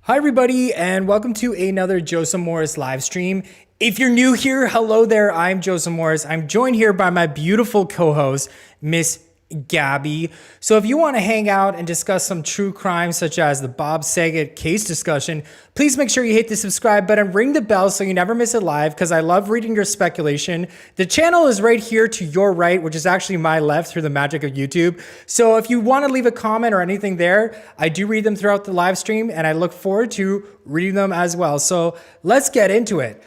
Hi, everybody, and welcome to another Joseph Morris live stream. If you're new here, hello there. I'm Joseph Morris. I'm joined here by my beautiful co-host, Miss Gabby. So if you want to hang out and discuss some true crime, such as the Bob Saget case discussion, please make sure you hit the subscribe button, ring the bell so you never miss it live, because I love reading your speculation. The channel is right here to your right, which is actually my left through the magic of YouTube. So if you want to leave a comment or anything there, I do read them throughout the live stream, and I look forward to reading them as well. So let's get into it.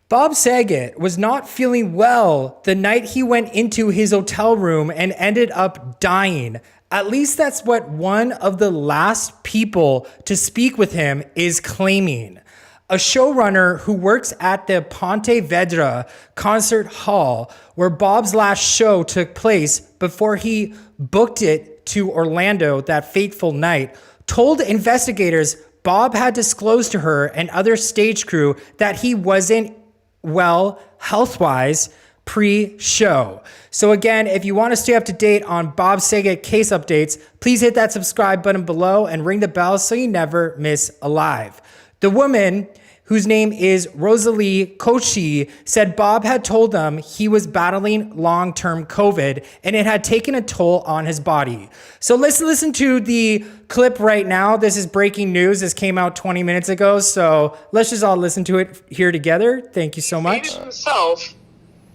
Bob Saget was not feeling well the night he went into his hotel room and ended up dying. At least that's what one of the last people to speak with him is claiming. A showrunner who works at the Ponte Vedra concert hall, where Bob's last show took place before he booked it to Orlando that fateful night, told investigators Bob had disclosed to her and other stage crew that he wasn't well health-wise pre-show. So again, if you want to stay up to date on Bob Saget case updates, please hit that subscribe button below and ring the bell so you never miss a live. The woman, whose name is Rosalie Cocci, said Bob had told them he was battling long-term COVID and it had taken a toll on his body. So let's listen to the clip right now. This is breaking news. This came out 20 minutes ago. So let's just all listen to it here together. Thank you so much. He stated himself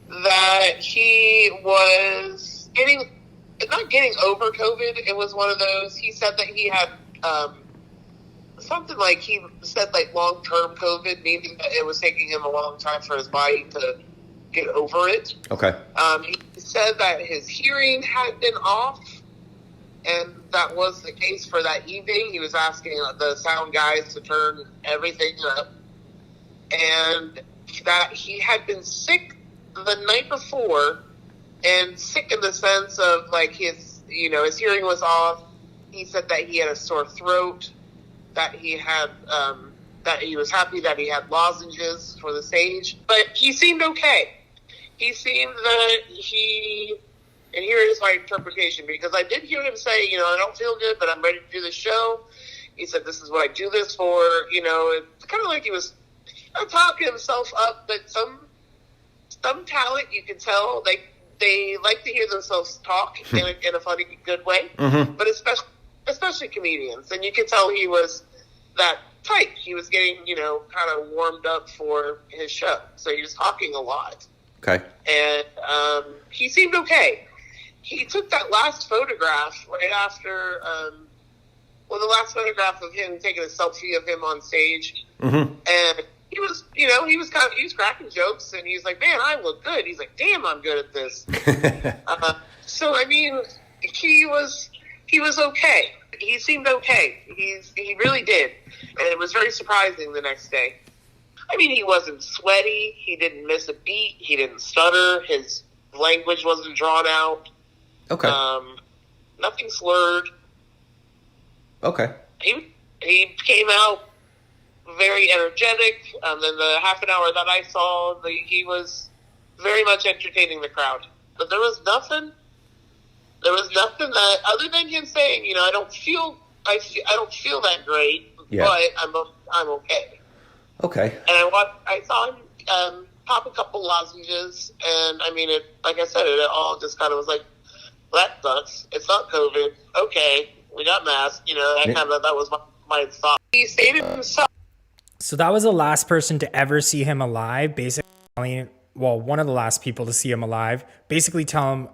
that he was not getting over COVID. It was one of those, he said that he had, something like he said like long-term COVID, meaning that it was taking him a long time for his body to get over it. Okay. He said that his hearing had been off, and that was the case for that evening. He was asking the sound guys to turn everything up, and that he had been sick the night before, and sick in the sense of like his hearing was off. He said that he had a sore throat, that he had, that he was happy that he had lozenges for the stage, but he seemed okay. He seemed that and here is my interpretation, because I did hear him say, I don't feel good, but I'm ready to do the show. He said, this is what I do this for, it's kind of like he was not talking himself up, but some talent, you can tell, they like to hear themselves talk in a funny, good way, but especially comedians. And you could tell he was that type. He was getting, kind of warmed up for his show. So he was talking a lot. Okay. And he seemed okay. He took that last photograph right after, the last photograph of him taking a selfie of him on stage. And he was, he was cracking jokes, and he's like, man, I look good. He's like, damn, I'm good at this. So, I mean, he was okay. He seemed okay. He really did. And it was very surprising the next day. I mean, he wasn't sweaty. He didn't miss a beat. He didn't stutter. His language wasn't drawn out. Okay. Nothing slurred. Okay. He came out very energetic. And then the half an hour that I saw, he was very much entertaining the crowd. But there was nothing that, other than him saying, I don't feel that great, but I'm okay. Okay. And I saw him pop a couple lozenges, and I mean, like I said, it all just kind of was like, well, that sucks. It's not COVID. Okay, we got masks. That was my thought. He stated himself. So that was the last person to ever see him alive, basically. Well, one of the last people to see him alive, basically tell him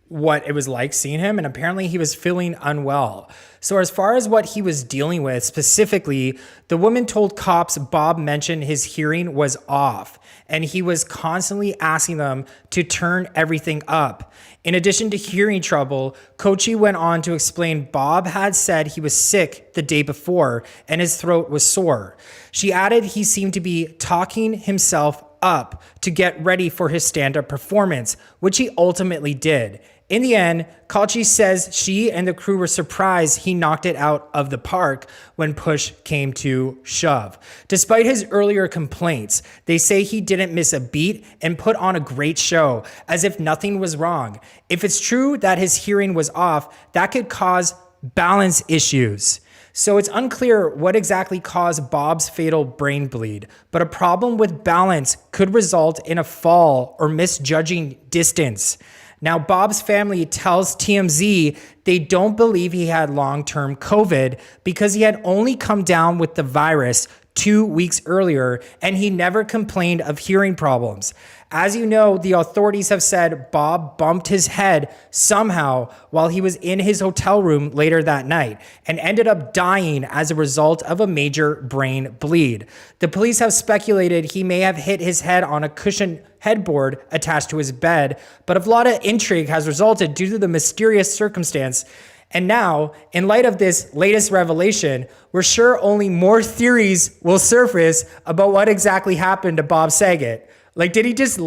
what it was like seeing him, and apparently he was feeling unwell. So as far as what he was dealing with specifically, the woman told cops Bob mentioned his hearing was off, and he was constantly asking them to turn everything up. In addition to hearing trouble, Cocci went on to explain Bob had said he was sick the day before and his throat was sore. She added he seemed to be talking himself up to get ready for his stand-up performance, which he ultimately did. In the end, Cocci says she and the crew were surprised he knocked it out of the park when push came to shove. Despite his earlier complaints, they say he didn't miss a beat and put on a great show, as if nothing was wrong. If it's true that his hearing was off, that could cause balance issues. So it's unclear what exactly caused Bob's fatal brain bleed, but a problem with balance could result in a fall or misjudging distance. Now, Bob's family tells TMZ they don't believe he had long-term COVID because he had only come down with the virus 2 weeks earlier, and he never complained of hearing problems. As you know, the authorities have said Bob bumped his head somehow while he was in his hotel room later that night and ended up dying as a result of a major brain bleed. The police have speculated he may have hit his head on a cushioned headboard attached to his bed, but a lot of intrigue has resulted due to the mysterious circumstance. And now, in light of this latest revelation, we're sure only more theories will surface about what exactly happened to Bob Saget. Like, did he just,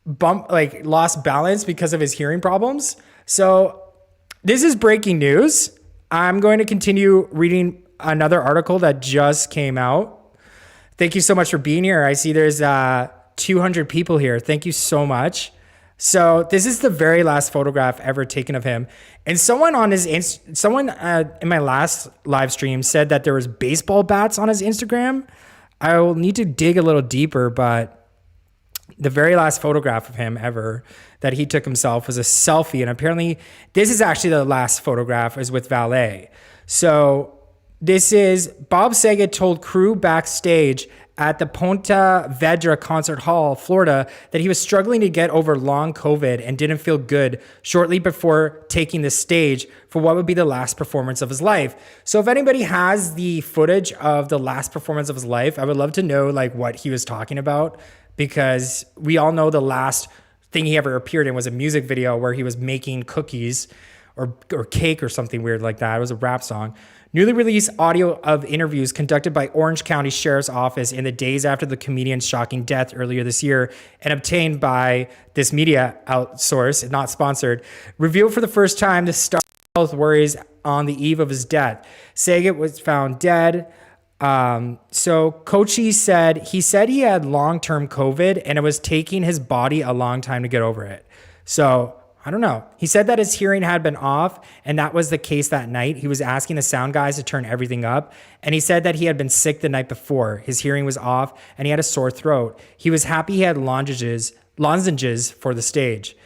lost balance because of his hearing problems? So this is breaking news. I'm going to continue reading another article that just came out. Thank you so much for being here. I see there's 200 people here. Thank you so much. So this is the very last photograph ever taken of him. And someone in my last live stream said that there was baseball bats on his Instagram. I will need to dig a little deeper, but the very last photograph of him ever that he took himself was a selfie. And apparently this is actually the last photograph is with valet. So this is Bob Saget told crew backstage at the Ponte Vedra Concert Hall, Florida, that he was struggling to get over long COVID and didn't feel good shortly before taking the stage for what would be the last performance of his life. So if anybody has the footage of the last performance of his life, I would love to know what he was talking about, because we all know the last thing he ever appeared in was a music video where he was making cookies or cake or something weird like that. It was a rap song. Newly released audio of interviews conducted by Orange County Sheriff's Office in the days after the comedian's shocking death earlier this year and obtained by this media outsource, not sponsored, revealed for the first time the star's health worries on the eve of his death. Saget was found dead. So Cocci said he had long-term COVID and it was taking his body a long time to get over it. So I don't know. He said that his hearing had been off, and that was the case that night. He was asking the sound guys to turn everything up, and he said that he had been sick the night before. His hearing was off, and he had a sore throat. He was happy he had lozenges for the stage.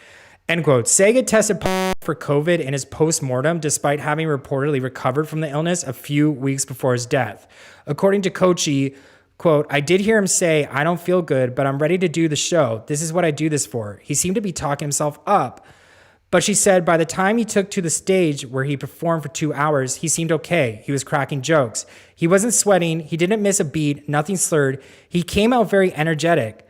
End quote. Saget tested positive for COVID in his post-mortem, despite having reportedly recovered from the illness a few weeks before his death. According to Cocci, quote, I did hear him say, I don't feel good, but I'm ready to do the show. This is what I do this for. He seemed to be talking himself up. But she said by the time he took to the stage where he performed for 2 hours, he seemed okay. He was cracking jokes. He wasn't sweating. He didn't miss a beat, nothing slurred. He came out very energetic.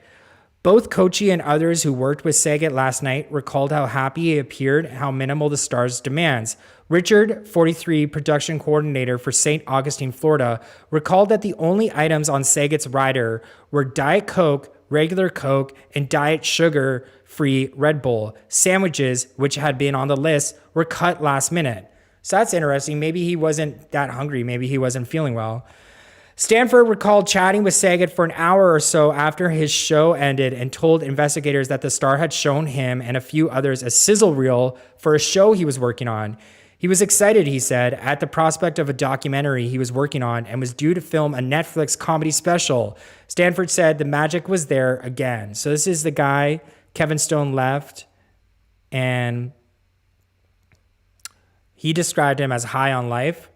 Both Cocci and others who worked with Saget last night recalled how happy he appeared and how minimal the star's demands. Richard, 43, production coordinator for St. Augustine, Florida, recalled that the only items on Saget's rider were Diet Coke, regular Coke, and Diet Sugar-free Red Bull. Sandwiches, which had been on the list, were cut last minute. So that's interesting. Maybe he wasn't that hungry. Maybe he wasn't feeling well. Stanford recalled chatting with Saget for an hour or so after his show ended and told investigators that the star had shown him and a few others a sizzle reel for a show he was working on. He was excited, he said, at the prospect of a documentary he was working on and was due to film a Netflix comedy special. Stanford said the magic was there again. So this is the guy, Kevin Stone left, and he described him as high on life.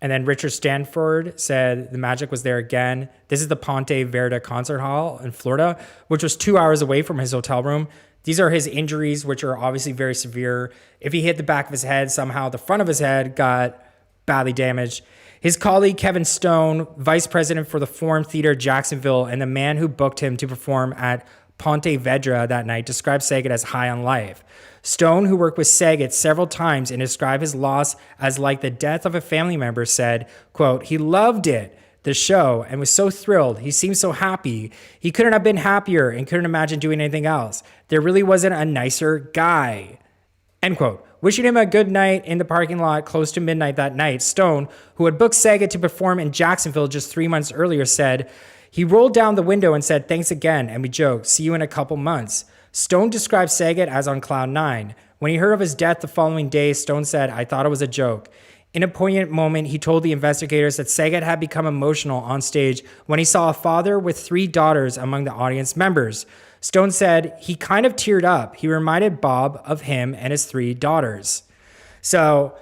And then Richard Stanford said the magic was there again. This is the Ponte Vedra Concert Hall in Florida, which was 2 hours away from his hotel room. These are his injuries, which are obviously very severe. If he hit the back of his head, somehow the front of his head got badly damaged. His colleague, Kevin Stone, vice president for the Forum Theater Jacksonville, and the man who booked him to perform at Ponte Vedra that night, described Saget as high on life. Stone, who worked with Saget several times and described his loss as like the death of a family member, said, quote, he loved it, the show, and was so thrilled. He seemed so happy. He couldn't have been happier and couldn't imagine doing anything else. There really wasn't a nicer guy. End quote. Wishing him a good night in the parking lot close to midnight that night, Stone, who had booked Saget to perform in Jacksonville just 3 months earlier, said, he rolled down the window and said, thanks again, and we joked, see you in a couple months. Stone described Saget as on cloud nine. When he heard of his death the following day, Stone said, I thought it was a joke. In a poignant moment, he told the investigators that Saget had become emotional on stage when he saw a father with 3 daughters among the audience members. Stone said he kind of teared up. He reminded Bob of him and his 3 daughters. So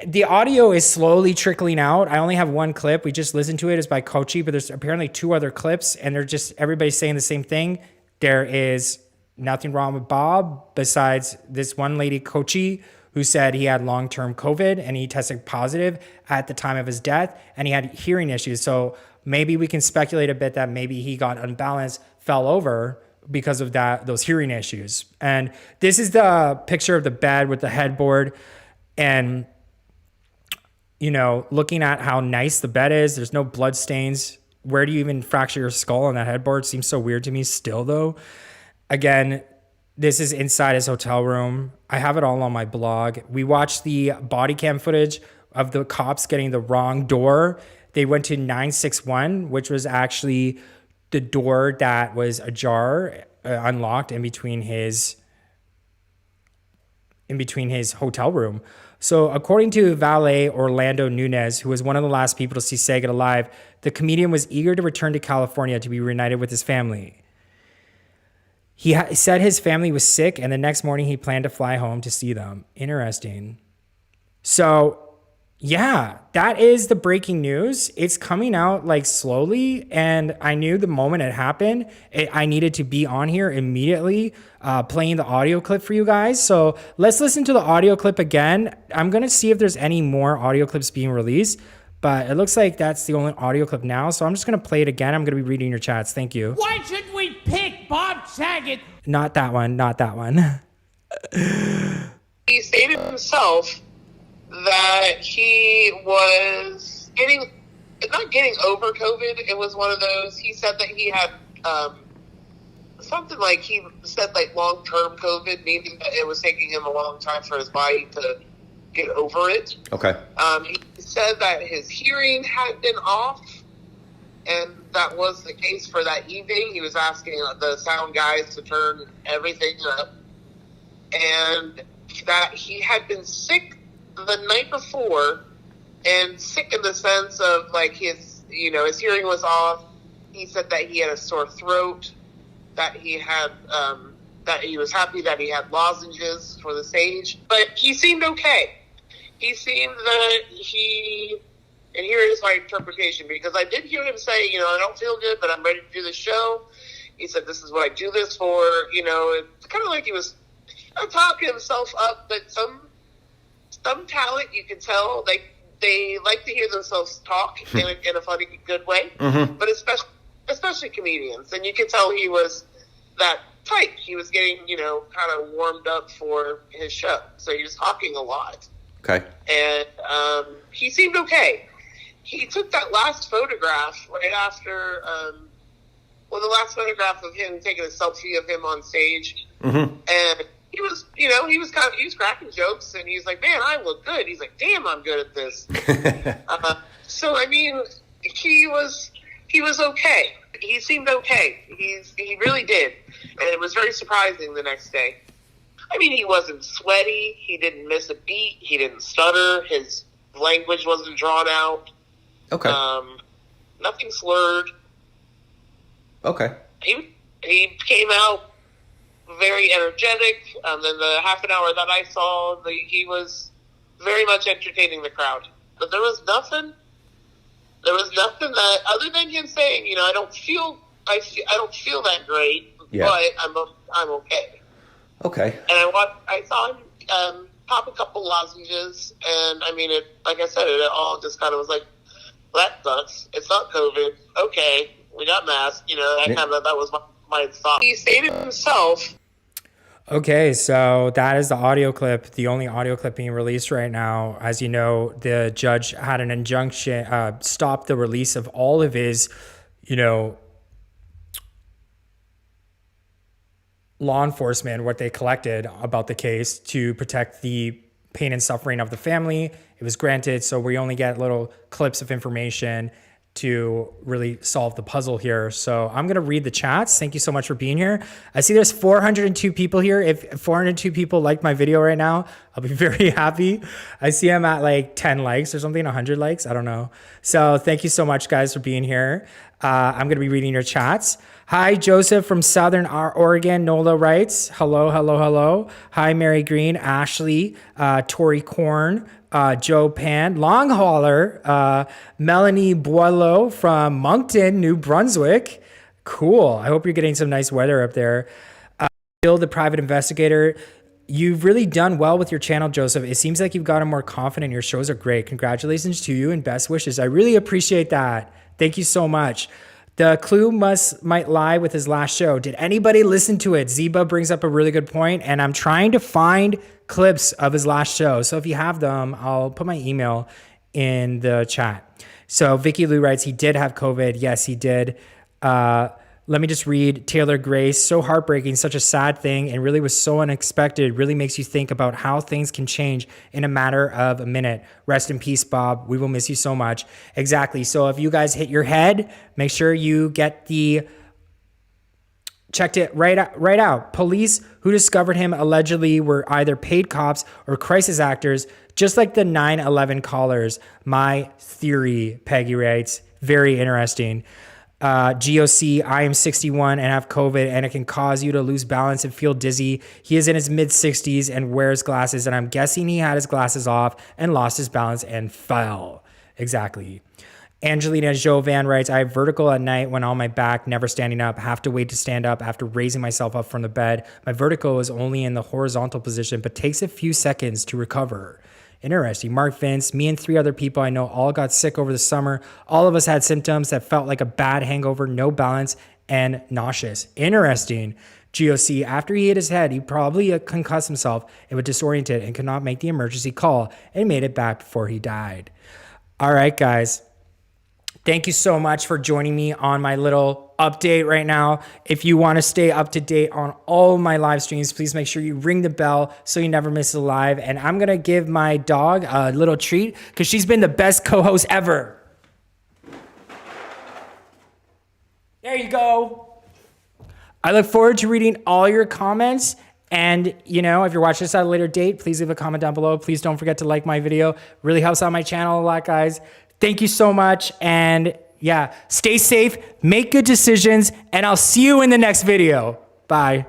the audio is slowly trickling out. I only have one clip. We just listened to it. It's by Cocci, but there's apparently 2 other clips, and they're just everybody's saying the same thing. There is nothing wrong with Bob besides this one lady, Cocci, who said he had long-term COVID and he tested positive at the time of his death and he had hearing issues. So maybe we can speculate a bit that maybe he got unbalanced, fell over because of those hearing issues. And this is the picture of the bed with the headboard and, looking at how nice the bed is. There's no blood stains. Where do you even fracture your skull on that headboard? Seems so weird to me still, though. Again, this is inside his hotel room. I have it all on my blog. We watched the body cam footage of the cops getting the wrong door. They went to 961, which was actually the door that was ajar, unlocked in between his hotel room. So according to valet Orlando Nunez, who was one of the last people to see Saget alive, the comedian was eager to return to California to be reunited with his family. He said his family was sick, and the next morning he planned to fly home to see them. Interesting. So, yeah, that is the breaking news. It's coming out like slowly, and I knew the moment it happened, I needed to be on here immediately playing the audio clip for you guys. So let's listen to the audio clip again. I'm going to see if there's any more audio clips being released, but it looks like that's the only audio clip now. So I'm just going to play it again. I'm going to be reading your chats. Thank you. Why should we pick Bob Saget? Not that one. Not that one. He stated himself that he was not getting over COVID. It was one of those, he said that he had something like, he said like long-term COVID, meaning that it was taking him a long time for his body to get over it. Okay. He said that his hearing had been off, and that was the case for that evening. He was asking the sound guys to turn everything up, and that he had been sick the night before, and sick in the sense of like his hearing was off. He said that he had a sore throat, that he had that he was happy that he had lozenges for the stage, but he seemed okay. He seemed that and here is my interpretation, because I did hear him say, I don't feel good, but I'm ready to do the show. He said, this is what I do this for. It's kind of like he was talking himself up, but some talent, you can tell, they like to hear themselves talk in a funny, good way, but especially comedians. And you can tell he was that type. He was getting, kind of warmed up for his show. So he was talking a lot. Okay. And he seemed okay. He took that last photograph right after, the last photograph of him taking a selfie of him on stage. Mm-hmm. And he was, he was cracking jokes, and he's like, man, I look good. He's like, damn, I'm good at this. So, I mean, he was okay. He seemed okay. He really did. And it was very surprising the next day. I mean, he wasn't sweaty. He didn't miss a beat. He didn't stutter. His language wasn't drawn out. Okay. Nothing slurred. Okay. He came out very energetic. And then the half an hour that I saw, he was very much entertaining the crowd. But there was nothing that, other than him saying, I don't feel that great, but I'm okay. Okay. And I saw him pop a couple lozenges, and I mean, like I said, it all just kind of was like, well, that sucks. It's not COVID. Okay, we got masks. That was my thought. He stated himself. Okay, so that is the audio clip, the only audio clip being released right now. As you know, the judge had an injunction, stop the release of all of his, law enforcement, what they collected about the case to protect the pain and suffering of the family. It was granted, so we only get little clips of information to really solve the puzzle here. So I'm going to read the chats. Thank you so much for being here. I see there's 402 people here. If 402 people like my video right now, I'll be very happy. I see I'm at like 10 likes or something, 100 likes. I don't know. So thank you so much, guys, for being here. I'm going to be reading your chats. Hi, Joseph from Southern Oregon. Nola writes, hello, hello, hello. Hi, Mary Green, Ashley, Tori Korn, Joe Pan, Long Hauler, Melanie Boileau from Moncton, New Brunswick. Cool. I hope you're getting some nice weather up there. Bill, the private investigator. You've really done well with your channel, Joseph. It seems like you've gotten more confident. Your shows are great. Congratulations to you and best wishes. I really appreciate that. Thank you so much. The clue might lie with his last show. Did anybody listen to it? Zeba brings up a really good point, and I'm trying to find clips of his last show. So if you have them, I'll put my email in the chat. So Vicky Lou writes, he did have COVID. Yes, he did. Let me just read Taylor Grace. So heartbreaking, such a sad thing, and really was so unexpected. Really makes you think about how things can change in a matter of a minute. Rest in peace, Bob. We will miss you so much. Exactly. So if you guys hit your head, make sure you get checked it right out. Police who discovered him allegedly were either paid cops or crisis actors, just like the 9/11 callers. My theory, Peggy writes. Very interesting. GOC, I am 61 and have COVID, and it can cause you to lose balance and feel dizzy. He is in his mid 60s and wears glasses, and I'm guessing he had his glasses off and lost his balance and fell. Exactly. Angelina Jovan writes, I have vertigo at night when on my back, never standing up. Have to wait to stand up after raising myself up from the bed. My vertigo is only in the horizontal position, but takes a few seconds to recover. Interesting. Mark Vince, me and 3 other people I know all got sick over the summer. All of us had symptoms that felt like a bad hangover, no balance, and nauseous. Interesting. GOC, after he hit his head, he probably concussed himself and was disoriented and could not make the emergency call and made it back before he died. All right, guys. Thank you so much for joining me on my little update right now. If you want to stay up to date on all my live streams, please make sure you ring the bell so you never miss a live. And I'm going to give my dog a little treat because she's been the best co-host ever. There you go. I look forward to reading all your comments. And, you know, if you're watching this at a later date, please leave a comment down below. Please don't forget to like my video. Really helps out my channel a lot, guys. Thank you so much. And yeah, stay safe, make good decisions, and I'll see you in the next video. Bye.